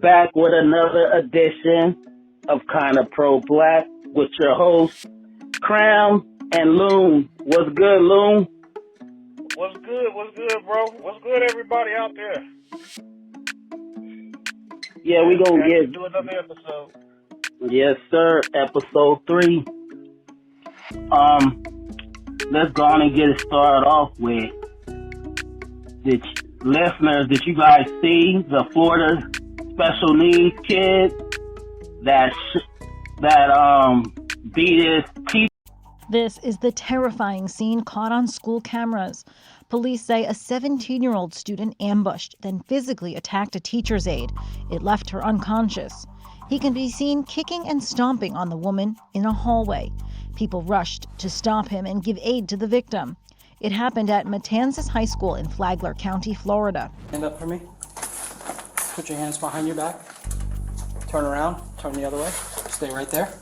back with another edition of Kinda Pro Black with your hosts, Cram and Loon. What's good, Loon? What's good, bro? What's good, everybody out there? Yeah, we gonna do another episode. Yes, sir. Episode 3. Let's go on and get it started off with. Listeners, did you guys see the Florida special needs kid that beat his teacher? This is the terrifying scene caught on school cameras. Police say a 17-year-old student ambushed, then physically attacked a teacher's aide. It left her unconscious. He can be seen kicking and stomping on the woman in a hallway. People rushed to stop him and give aid to the victim. It happened at Matanzas High School in Flagler County, Florida. Stand up for me. Put your hands behind your back. Turn around. Turn the other way. Stay right there.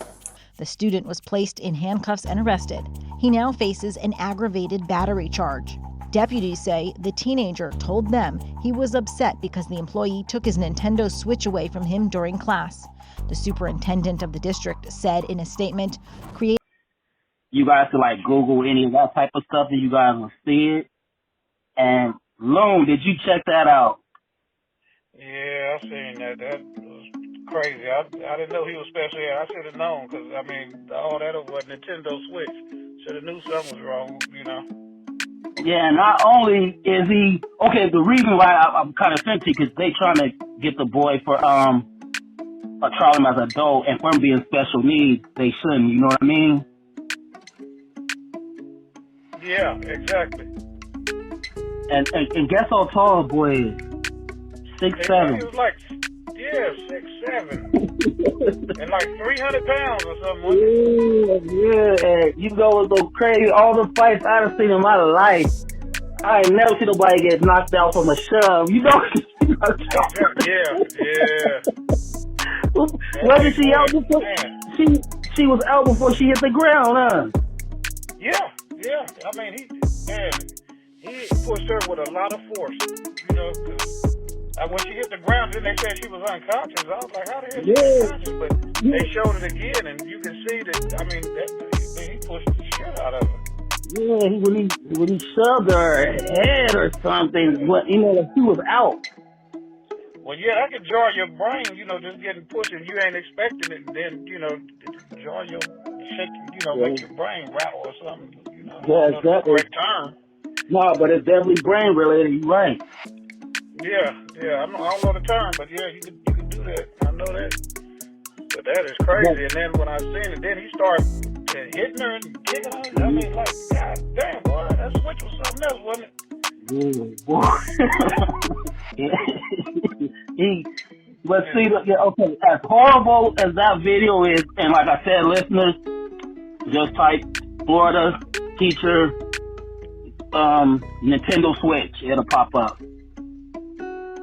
The student was placed in handcuffs and arrested. He now faces an aggravated battery charge. Deputies say the teenager told them he was upset because the employee took his Nintendo Switch away from him during class. The superintendent of the district said in a statement, you guys can Google any of that type of stuff and you guys will see it. And Loon, did you check that out? Yeah, I seen that. That was crazy. I didn't know he was special. I should have known because, all that over a Nintendo Switch. Should have knew something was wrong, Yeah, not only is he... Okay, the reason why I'm kind of sensitive because they trying to get the boy for a trial him as an adult, and for him being special needs, they shouldn't, you know what I mean? Yeah, exactly. And guess how tall the boy is? 6'7". He was 6'7". and 300 pounds or something. Yeah. And you go crazy. All the fights I've seen in my life, I ain't never seen nobody get knocked out from a shove. Yeah. Wasn't she out before? She was out before she hit the ground, huh? Yeah. He pushed her with a lot of force, when she hit the ground, then they said she was unconscious. I was like, how the hell she unconscious? But they showed it again, and you can see that, he pushed the shit out of her. Yeah, when he shoved her head or something, she was out. Well, yeah, that could jar your brain, just getting pushed and you ain't expecting it, and then, jar your, make your brain rattle or something, Yeah, exactly. Correct term. No, but it's definitely brain related, you're right. Yeah, I don't know the term, but yeah, you can do that. I know that. But that is crazy. Yeah. And then when I seen it, then he started hitting her and kicking her. God damn, boy, that switch was something else, wasn't it? But see, okay, as horrible as that video is, and like I said, listeners, just type Florida teacher Nintendo Switch, it'll pop up.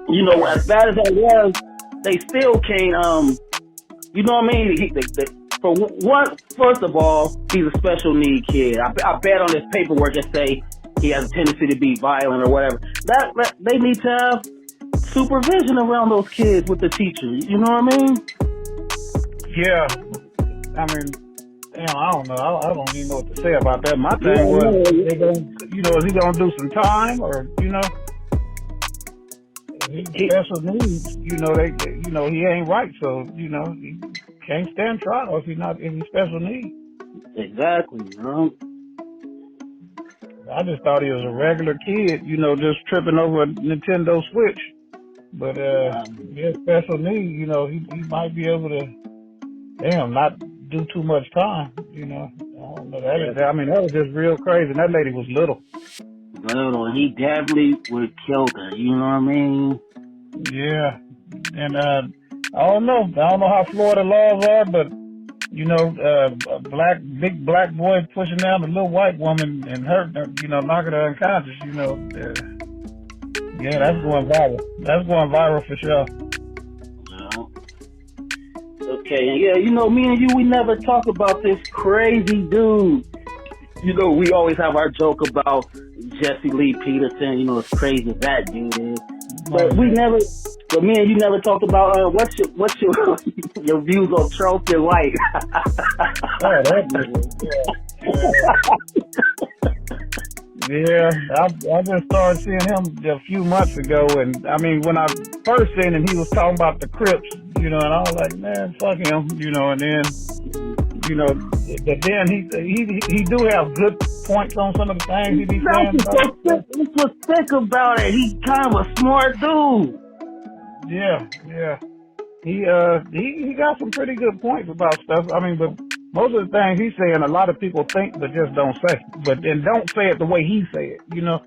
As bad as that was, they still can't, you know what I mean? First of all, he's a special need kid. I bet on his paperwork it say he has a tendency to be violent or whatever. That they need to have supervision around those kids with the teacher. You know what I mean? Yeah. I don't know. I don't even know what to say about that. My thing was, is he gonna do some time or he special needs? He ain't right. So he can't stand trial if he's special needs. Exactly. I just thought he was a regular kid, just tripping over a Nintendo Switch. But special needs, he might be able to, not do too much time. I don't know. That was just real crazy. And that lady was little. He definitely would kill her. You know what I mean? Yeah. And I don't know how Florida laws are, but a big black boy pushing down a little white woman and knocking her unconscious, yeah, that's going viral. That's going viral for sure. Okay, and yeah, me and you, we never talk about this crazy dude. We always have our joke about Jesse Lee Peterson, as crazy as that dude is. But we never But me and you never talked about what's your your views on Charleston White. Oh, that nigga. Yeah, I just started seeing him a few months ago, and I mean, when I first seen him, he was talking about the Crips, you know, and I was like, man, fuck him, you know, and then, you know, but then he do have good points on some of the things he be saying. That's what's sick about it. He's kind of a smart dude. Yeah. He got some pretty good points about stuff. I mean, but most of the things he's saying, a lot of people think but just don't say. But then don't say it the way he say it, you know.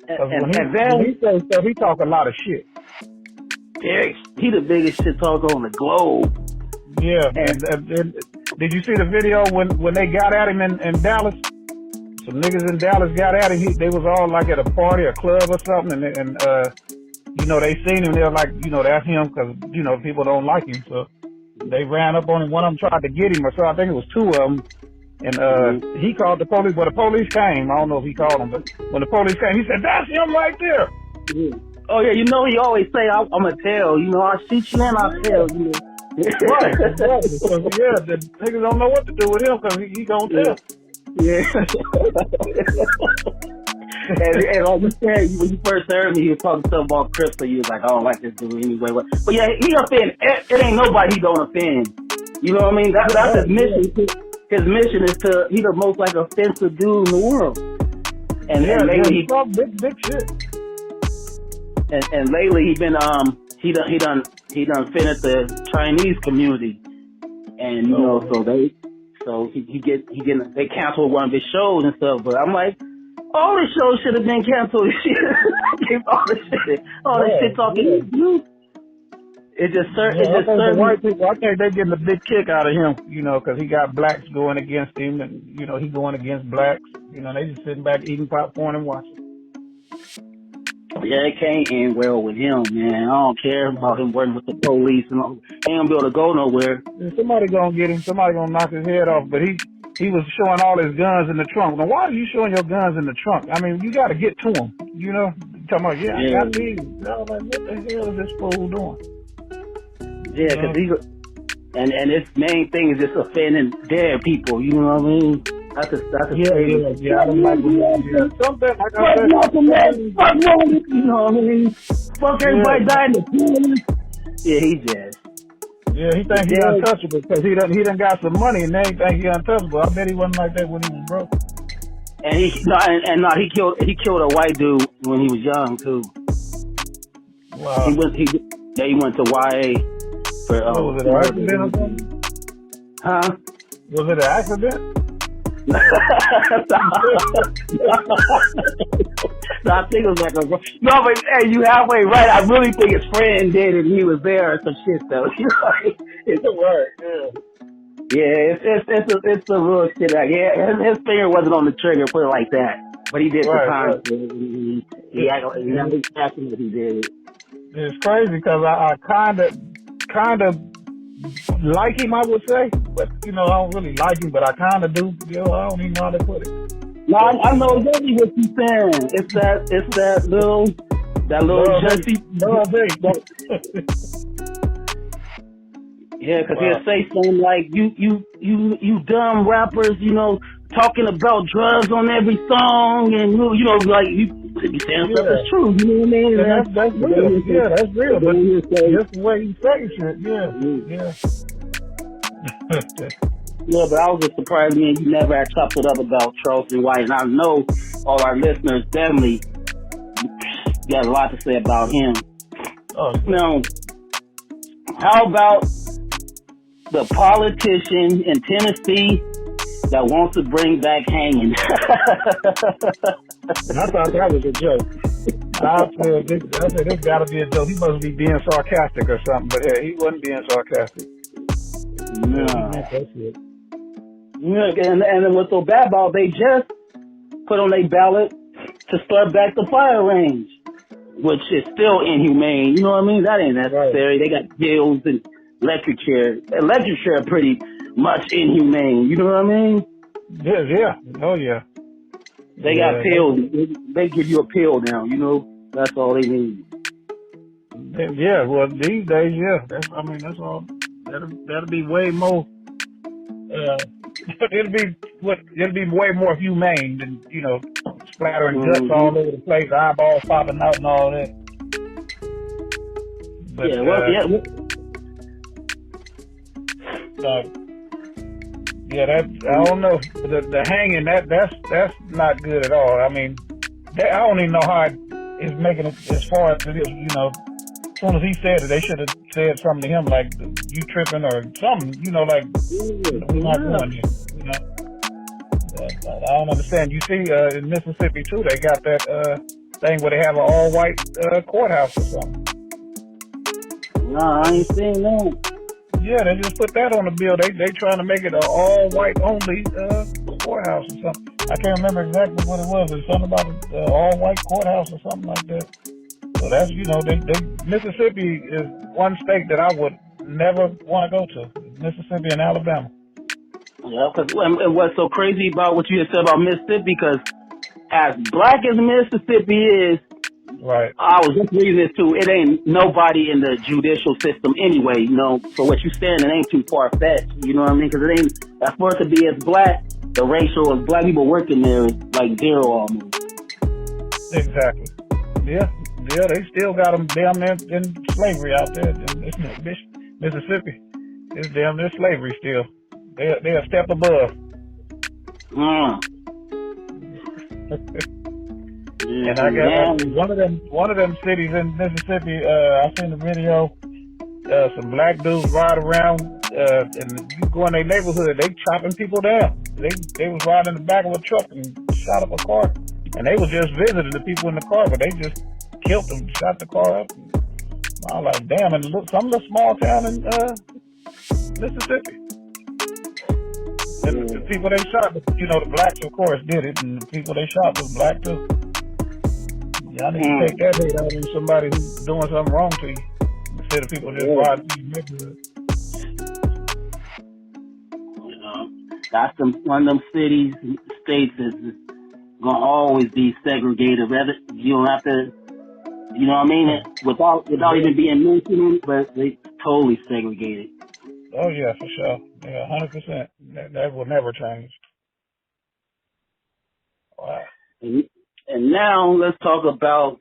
When he says stuff, he talk a lot of shit. Yeah, he the biggest shit talker on the globe. Yeah. And did you see the video when they got at him in Dallas? Some niggas in Dallas got at him. They was all like at a party, a club or something, and you know, they seen him. They were like, you know, that's him, because, you know, people don't like him. So they ran up on him. One of them tried to get him, or so I think it was two of them. And he called the police. Well, the police came. I don't know if he called them, but when the police came, he said, that's him right there. Oh, yeah, you know, he always say, I'm going to tell. You know, I'll shoot you and I'll tell you. Right, exactly. So, yeah, the niggas don't know what to do with him, because he going to tell. Yeah. and like you said, when you first heard me, he was talking stuff about Crips, so you was like, I don't like this dude anyway. But yeah, he offend. It ain't nobody he don't offend. You know what I mean? That's his mission. His mission is to, he the most like offensive dude in the world. And lately he talk big shit. And lately he been he done offended the Chinese community. And you know, so they canceled one of his shows and stuff. But I'm like, all the shows should have been canceled. all the shit talking. It just certain white people. I think they're getting a big kick out of him, you know, because he got blacks going against him, and you know he going against blacks. You know, they just sitting back eating popcorn and watching. Yeah, it can't end well with him, man. I don't care about him working with the police and all. He ain't gonna be able to go nowhere. Somebody gonna get him. Somebody gonna knock his head off. But he was showing all his guns in the trunk. Now, why are you showing your guns in the trunk? I mean, you got to get to him. You know, talking about I got these. I was like, what the hell is this fool doing? Yeah, because and his main thing is just offending their people. You know what I mean? That's a yeah. I don't like something like I said. Fuck wrong with you, know what I mean? Fuck everybody dying in the pool. Yeah, he just. Yeah, he think he untouchable because he done got some money and they think he untouchable. I bet he wasn't like that when he was broke. And he killed a white dude when he was young too. Wow. He went to YA for was it an accident or something? Huh? Was it an accident? No, I think it was like no, but hey, you halfway right. I really think his friend did and he was there or some shit though. You know, it's a word. Yeah, it's the real shit. Like, yeah, his finger wasn't on the trigger, put it like that. But he did the time. He acted what he did. It's crazy because I kind of like him, I would say, but you know, I don't really like him, but I kind of do. You know, I don't even know how to put it. No, I know exactly what you're saying. It's that little Jesse. Yeah, because he'll say something like, you dumb rappers, you know, talking about drugs on every song, and you know, like you saying stuff that's true. You know what I mean? That's real. Yeah, that's real. But just the way he say shit, yeah. Yeah, but I was just surprised, man, you never had chopped it up about Charleston White, and I know all our listeners definitely got a lot to say about him. Oh, now, how about the politician in Tennessee that wants to bring back hanging? I thought that was a joke. I said this got to be a joke. He must be being sarcastic or something, but yeah, he wasn't being sarcastic. No. Yeah, and what's so bad about, they just put on their ballot to start back the fire range, which is still inhumane. You know what I mean? That ain't necessary. Right. They got pills and electric chair. Electric chair pretty much inhumane. You know what I mean? Yeah. Oh, yeah. They got pills. They give you a pill now, you know? That's all they need. Yeah, well, these days, yeah. I mean, that's all. That'll be way more. It'll be way more humane than splattering guts all over the place, eyeballs popping out and all that. But Yeah, well, I don't know. The hanging that's not good at all. I mean, I don't even know how it's making it as far as it is. As soon as he said it, they should have said something to him like "you tripping" or something. Like we're not doing this. I don't understand. You see, in Mississippi too, they got that thing where they have an all-white courthouse or something. Nah, I ain't seen that. Yeah, they just put that on the bill. They trying to make it an all-white only courthouse or something. I can't remember exactly what it was. It's something about an all-white courthouse or something like that. So that's Mississippi is one state that I would never want to go to. Mississippi and Alabama. Yeah, and what's so crazy about what you just said about Mississippi, because as black as Mississippi is, right. I was just reading this too. It ain't nobody in the judicial system anyway. So what you saying, it ain't too far fetched. You know what I mean? Because it ain't as far to be as black. The ratio of black people working there is like zero almost. Exactly. Yeah, they still got them damn near in slavery out there in Mississippi. It's damn near slavery still. They're a step above. And I got one of them cities in Mississippi. I seen the video. Some black dudes ride around, and you go in their neighborhood, they chopping people down. They was riding in the back of a truck and shot up a car, and they was just visiting the people in the car, but they just killed them, shot the car up. I was like, damn! And look, some of the small town in Mississippi. And the people they shot, the blacks of course did it, and the people they shot was black too. Y'all need to take that hate out on somebody who's doing something wrong to you, instead of people just riding through your neighborhood. That's one of them states is gonna always be segregated. Rather, you don't have to, you know what I mean? Without even being mentioned, but they totally segregated. Oh yeah, for sure. Yeah, 100%. That will never change. Wow. And now let's talk about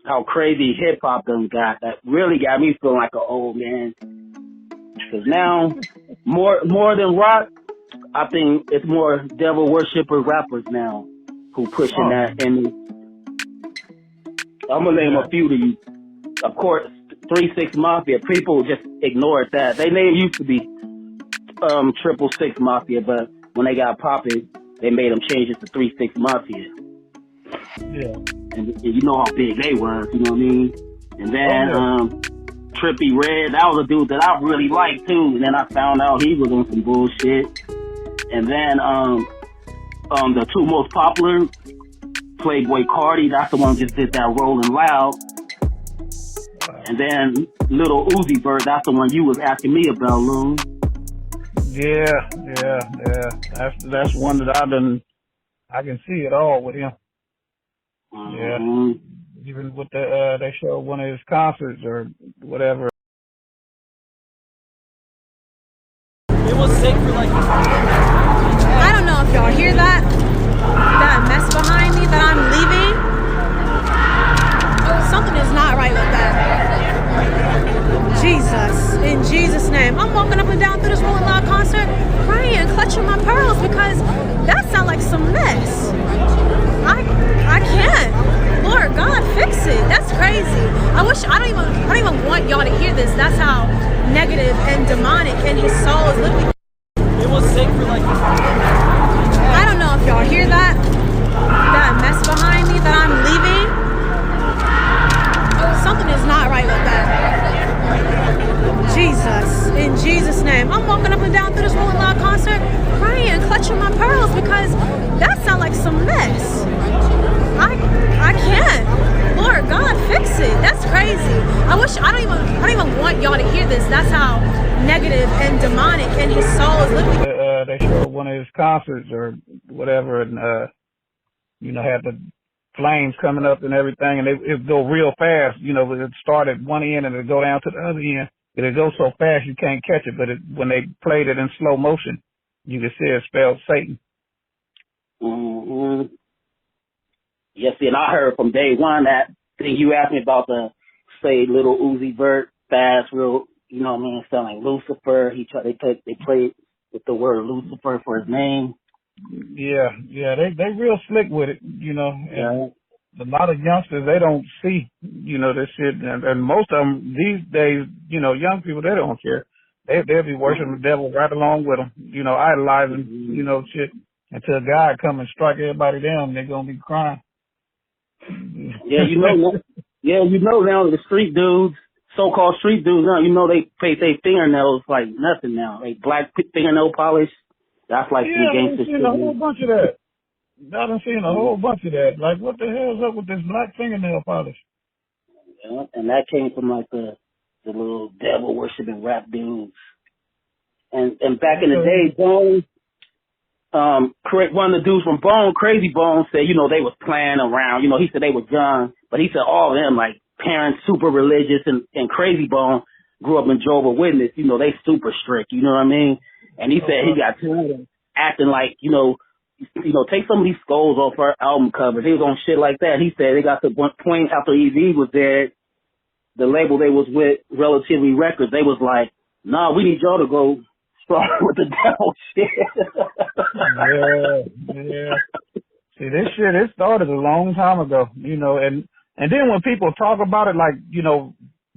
how crazy hip hop done got. That really got me feeling like an old man. Because now, more than rock, I think it's more devil worshipper rappers now who pushing that. And I'm gonna name a few to you. Of course, 3 6 Mafia. People just ignored that. Their name used to be 666 Mafia, but when they got popping, they made them change it to 3 6 Mafia. Yeah. And you know how big they was, you know what I mean? And then Trippie Redd, that was a dude that I really liked too. And then I found out he was on some bullshit. And then the two most popular, Playboy Carti, that's the one who just did that Rolling Loud. And then Little Uzi Vert, that's the one you was asking me about, Loon. Yeah. That's one that I can see it all with him. Yeah. Even with they showed one of his concerts or whatever. It was sick for like. I don't know if y'all hear that mess behind me that I'm leaving. Something is not right with that. Jesus, in Jesus' name. I'm walking up and down through this Rolling Loud concert praying, clutching my pearls, because that sounds like some mess. I can't. Lord God, fix it. That's crazy. I don't even want y'all to hear this. That's how negative and demonic, and his soul is literally. It was sick for like. I don't know if y'all hear that mess behind me that I'm leaving. Something is not right with that. Jesus, in Jesus' name. I'm walking up and down through this Rolling Loud concert praying, clutching my pearls, because that sounds like some mess. I can't. Lord God, fix it. That's crazy. I don't even want y'all to hear this. That's how negative and demonic, and his soul is literally. They showed one of his concerts or whatever, and had the flames coming up and everything, and it go real fast. You know, it start at one end and it go down to the other end. It goes so fast you can't catch it, but when they played it in slow motion, you could see it spelled Satan. Mm-hmm. Yes, and I heard from day one that thing you asked me about the say Little Uzi Vert fast, real, you know what I mean, sound like Lucifer. They played with the word Lucifer for his name. Yeah, they real slick with it, you know. And Yeah. a lot of youngsters, they don't see, you know, this shit, and most of them these days, you know, young people, they don't care. They'll be worshiping the devil right along with them, you know, idolizing, you know, shit. Until God come and strike everybody down, they're gonna be crying. Yeah, you know now the street dudes, so-called street dudes, now you know they paint their fingernails like nothing now. Like black fingernail polish. That's like some gangster shit. I've seen a whole bunch of that. I done seen a whole bunch of that. Like, what the hell's up with this black fingernail polish? Yeah, and that came from like the little devil worshiping rap dudes. And back in the day, Bone, one of the dudes from Bone, Crazy Bone, said, you know, they was playing around. You know, he said they were young, but he said all of them, like parents super religious, and Crazy Bone grew up in Jehovah's Witness. You know, they super strict. You know what I mean? And he said he got tired of acting like, you know, take some of these skulls off our album covers. He was on shit like that. He said they got to one point after EV was dead, the label they was with, Relatively Records, they was like, nah, we need y'all to go strong with the devil shit. Yeah. See, this shit, it started a long time ago, you know, and then when people talk about it, like, you know,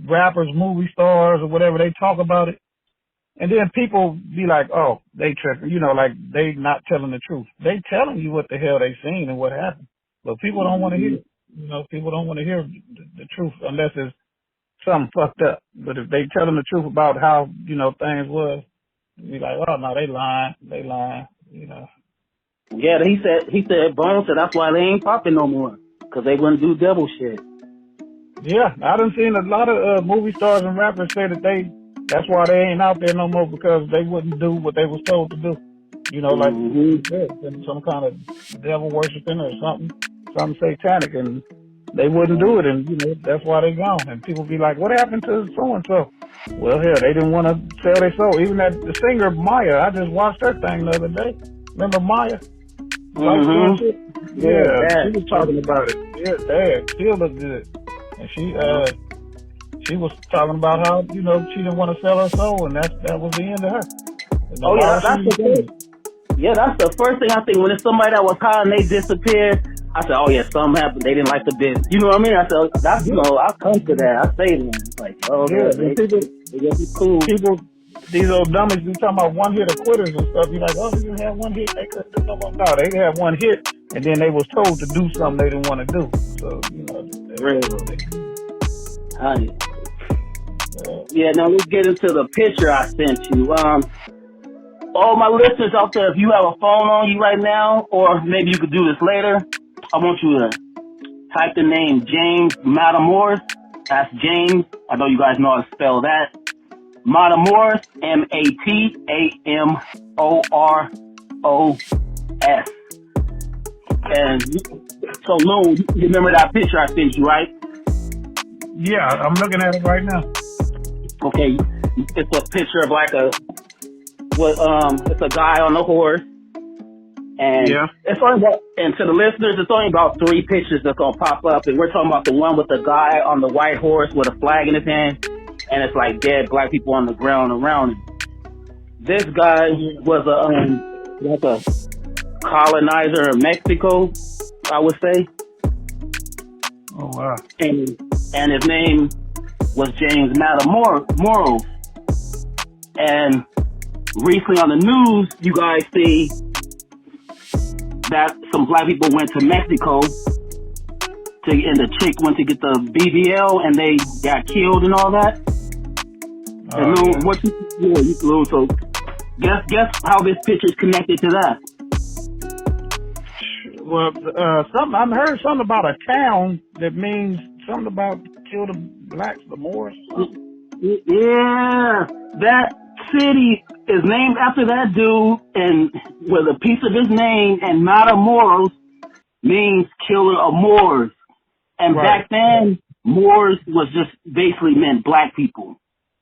rappers, movie stars or whatever, they talk about it. And then people be like, oh, they tripping, you know, like they not telling the truth. They telling you what the hell they seen and what happened. But people don't want to hear, you know, people don't want to hear the truth unless it's something fucked up. But if they tell them the truth about how, you know, things was, be like, oh, no, they lying, you know. Yeah, he said, Bone said that's why they ain't popping no more, because they wouldn't do devil shit. Yeah, I done seen a lot of movie stars and rappers say that that's why they ain't out there no more, because they wouldn't do what they was told to do. You know, like some kind of devil worshiping or something satanic, and they wouldn't do it, and you know that's why they gone. And people be like, "What happened to so and so?" Well, hell, they didn't want to sell their soul. Even the singer Maya, I just watched her thing the other day. Remember Maya? Yeah, she was talking about it. Yeah, dad, she looked good, and she was talking about how, you know, she didn't want to sell her soul, and that was the end of her. Oh yeah, that's the thing. Yeah, that's the first thing I think when it's somebody that was high and they disappeared. I said, oh yeah, something happened. They didn't like the business. You know what I mean? I said, that's, you know, I'll come to that. I say to them, it's like, oh yeah, they just be cool. People, these old dummies be talking about one hit of quitters and stuff. You're like, oh, they didn't have one hit. They couldn't do nothing. No, they had one hit, and then they was told to do something they didn't want to do. So, you know, Honey. Yeah, now let's get into the picture I sent you. All my listeners out there, if you have a phone on you right now, or maybe you could do this later, I want you to type the name James Matamoros. That's James. I know you guys know how to spell that. Matamoros, Matamoross. And so, Lou, you remember that picture I sent you, right? Yeah, I'm looking at it right now. Okay, it's a picture of like it's a guy on a horse, and it's only and to the listeners, it's only about 3 pictures that's gonna pop up, and we're talking about the one with the guy on the white horse with a flag in his hand, and it's like dead black people on the ground around him. This guy was like a colonizer of Mexico, I would say. Oh wow! And his name was James Matamoros. And recently on the news, you guys see that some black people went to Mexico and the chick went to get the BBL and they got killed and all that. And Lou, so guess how this picture's connected to that? Well, I heard something about a town that means something about kill the blacks, the Moors. Yeah, that city is named after that dude, and with a piece of his name, and Matamoros means killer of Moors. And Right. back then, Moors was just basically meant black people.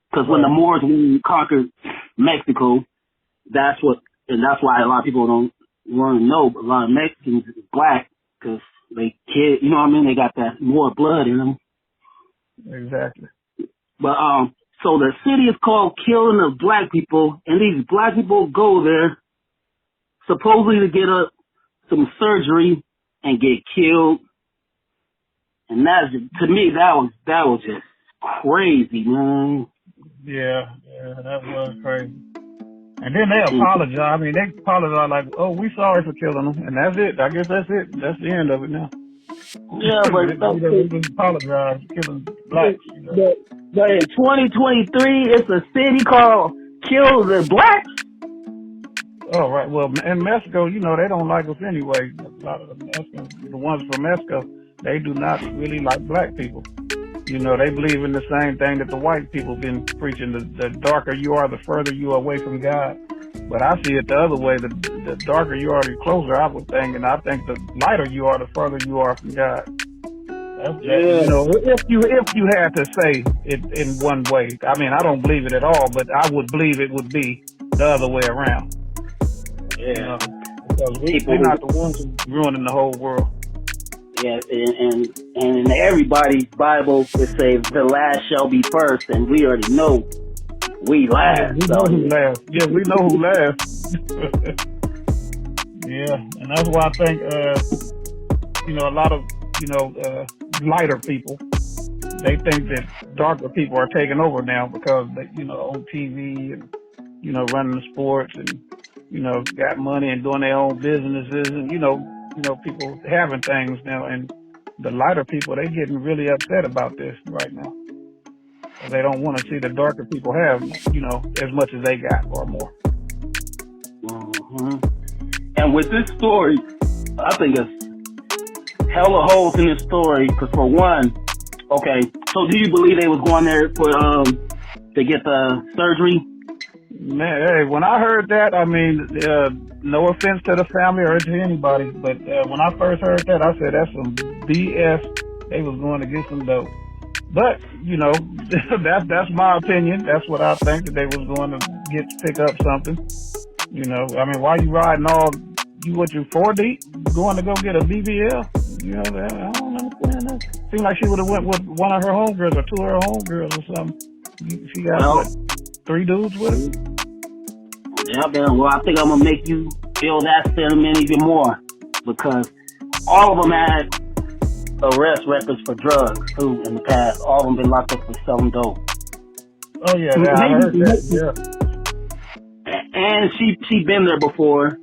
Because when the Moors conquered Mexico, that's why a lot of people don't want to know, but a lot of Mexicans is black because they kid, you know what I mean? They got that Moor blood in them. Exactly. But, so the city is called Killing of Black People, and these black people go there supposedly to get some surgery and get killed. And that's, to me, that was just crazy, man. Yeah, that was crazy. And then they apologize. I mean, they apologize like, "Oh, we sorry for killing them," and that's it. I guess that's it. That's the end of it now. Yeah, but we just apologize for killing blacks. You know? But in 2023, it's a city called Kill the Blacks. Oh, right. Well, in Mexico, you know, they don't like us anyway. A lot of the Mexicans, the ones from Mexico, they do not really like black people. You know, they believe in the same thing that the white people been preaching. The darker you are, the further you are away from God. But I see it the other way. The darker you are, the closer I would think. And I think the lighter you are, the further you are from God. You know, if you had to say it in one way, I mean, I don't believe it at all, but I would believe it would be the other way around. Yeah. You know, because we're not the ones ruining the whole world. Yeah, and in everybody's Bible, it says the last shall be first, and we already know we last. We know who last. Yeah, we know who last. Yeah, and that's why I think, you know, a lot of, you know, lighter people, they think that darker people are taking over now because they, you know, on TV and, you know, running the sports and, you know, got money and doing their own businesses and, you know, people having things now, and the lighter people, they getting really upset about this right now. They don't want to see the darker people have, you know, as much as they got or more. Mm-hmm. And with this story, I think it's hella holes in this story. Because for one, okay, so do you believe they was going there for to get the surgery? Man, hey, when I heard that, I mean, no offense to the family or to anybody, but when I first heard that, I said that's some BS. They was going to get some dope. But, you know, that's my opinion. That's what I think, that they was going to pick up something. You know, I mean, why you riding you 4 deep, going to go get a BBL? You know, I don't understand that. Seemed like she would have went with one of her homegirls or two of her homegirls or something. She got, 3 dudes with her? Yeah, man. Well, I think I'm going to make you feel that sentiment even more, because all of them had arrest records for drugs, too, in the past. All of them been locked up for selling dope. Oh, yeah, I heard that, yeah. And she been there before.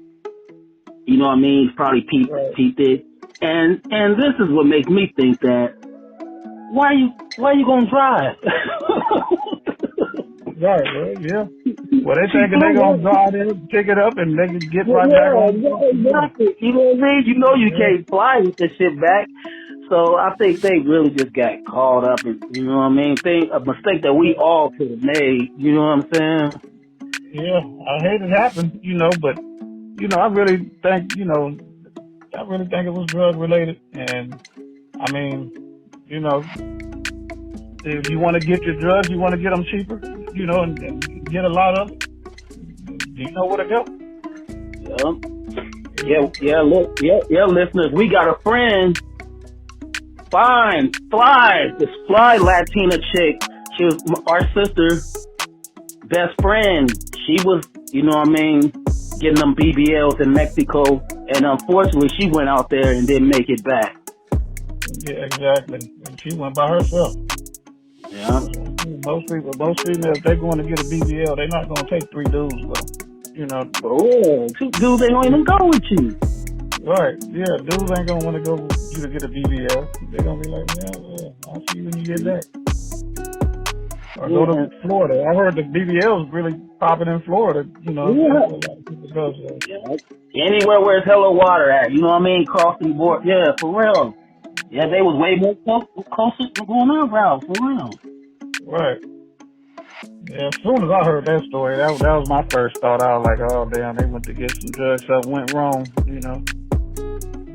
You know what I mean? Probably peeped it. And this is what makes me think that, why you gonna drive? Right, yeah. Well, they thinking they gonna drive in, pick it up, and they can get right back on. Exactly. You know what I mean? You know you can't fly with this shit back. So I think they really just got caught up in, you know what I mean? A mistake that we all could have made. You know what I'm saying? Yeah, I hate it happened, you know, but, you know, I really think it was drug related. And I mean, you know, if you want to get your drugs, you want to get them cheaper, you know, and get a lot of it. You know where to go. Yeah, listeners, we got a friend. This fly Latina chick. She was our sister's best friend. She was, you know what I mean, getting them BBLs in Mexico, and unfortunately she went out there and didn't make it back. Yeah, exactly. And she went by herself. Yeah. Most females, they're going to get a BBL. They're not going to take 3 dudes with them. You know. Oh, 2 dudes ain't going to even go with you. Right. Yeah, dudes ain't going to want to go with you to get a BBL. They're going to be like, yeah, I'll see you when you get back. Or go to Florida. I heard the BBL's really popping in Florida. You know, yeah. A lot of people go, so. Yeah. Anywhere where there's hella water at, you know what I mean? Crossing the board. Yeah, for real. Yeah, they was way more closer to going on route, for real. Right. Yeah, as soon as I heard that story, that was my first thought. I was like, oh, damn, they went to get some drugs, something went wrong, you know.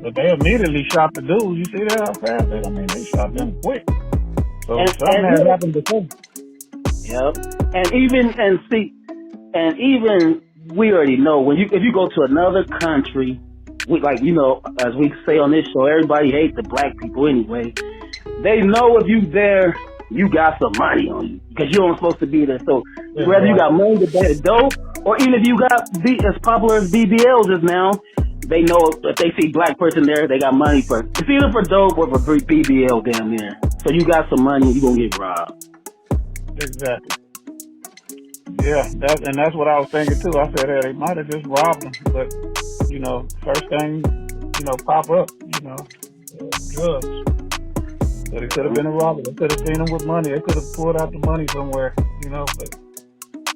But they immediately shot the dude. You see that how fast they shot them quick. So something has happened before. Yep. And even we already know if you go to another country, as we say on this show, everybody hates the black people anyway. They know if you there, you got some money on you because you aren't supposed to be there. So whether you got money to buy dope, or even if you got as popular as BBLs is now, they know if they see black person there, they got money for it's either for dope or for BBL damn near. So you got some money, you gonna get robbed. Exactly. Yeah, that's what I was thinking too. I said, hey, they might have just robbed them, but first thing, pop up, drugs. But it could have been a robber. They could have seen them with money. They could have pulled out the money somewhere, but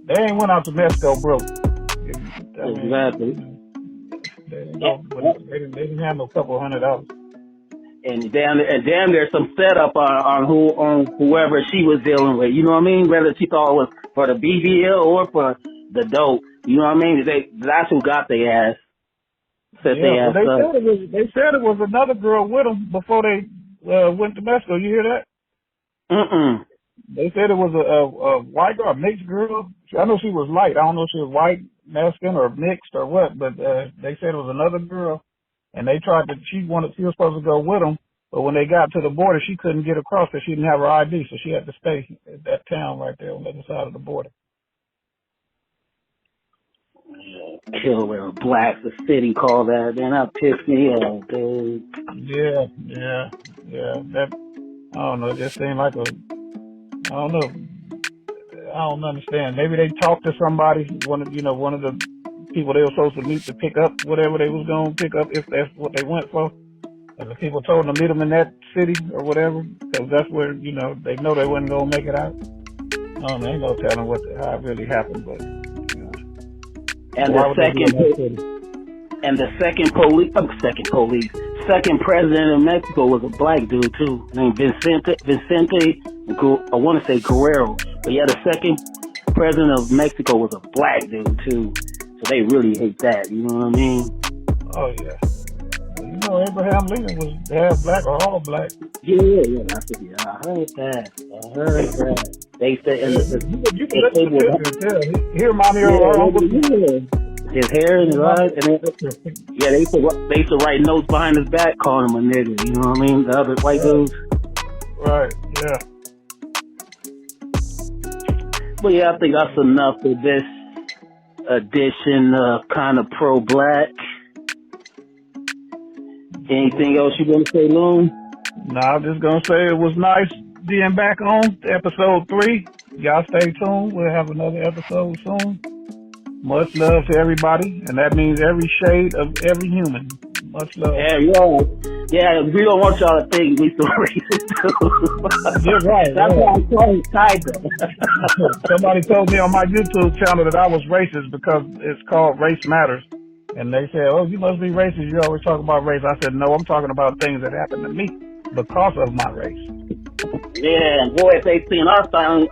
they ain't went out to Mexico broke. Exactly. They didn't have no couple $100. And damn there's some setup on whoever she was dealing with. You know what I mean? Whether she thought it was for the BBL or for the dope. You know what I mean? That's who got their ass. They said it was another girl with them before they went to Mexico. You hear that? They said it was a white girl, a mixed girl. I know she was light. I don't know if she was white, Mexican, or mixed or what. But they said it was another girl, and they tried to. She was supposed to go with them, but when they got to the border, she couldn't get across because she didn't have her ID, so she had to stay at that town right there on the other side of the border. Kill where blacks, the city call that. Man, that pissed me off, dude. Yeah. That I don't know. It just seemed like I don't know. I don't understand. Maybe they talked to somebody, one of the people they were supposed to meet to pick up whatever they was going to pick up, if that's what they went for. And the people told them to meet them in that city or whatever, because that's where, they know they wasn't going to make it out. I don't know. Ain't no telling how it really happened, but. And the second president of Mexico was a black dude too, named Vicente, I want to say Guerrero. But yeah, the second president of Mexico was a black dude too. So they really hate that, you know what I mean? Oh yeah. Abraham Lincoln was half black or all black. Yeah, I heard that. They said, you can listen to tell. He reminded me of our uncle. His hair and his eyes, and they used to write notes behind his back calling him a nigga. You know what I mean? The other white dudes. Right. Yeah. But yeah, I think that's enough for this edition of kind of pro-black. Anything else you want to say, Loon? No, I'm just going to say it was nice being back on episode 3. Y'all stay tuned. We'll have another episode soon. Much love to everybody, and that means every shade of every human. Much love. Yeah, we don't want y'all to think we so racist too. You're right. That's why I'm calling Tiger. Somebody told me on my YouTube channel that I was racist because it's called Race Matters. And they said, oh, you must be racist. You always talk about race. I said, no, I'm talking about things that happened to me because of my race. Yeah, boy, if they seen our family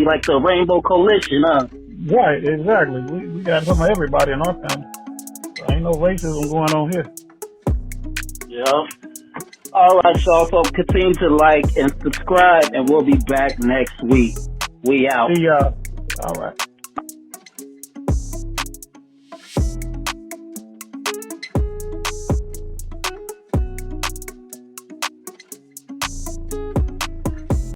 like the Rainbow Coalition, huh? Right, exactly. We got some of everybody in our family. So ain't no racism going on here. Yeah. All right, y'all. So continue to like and subscribe, and we'll be back next week. We out. See y'all. All right.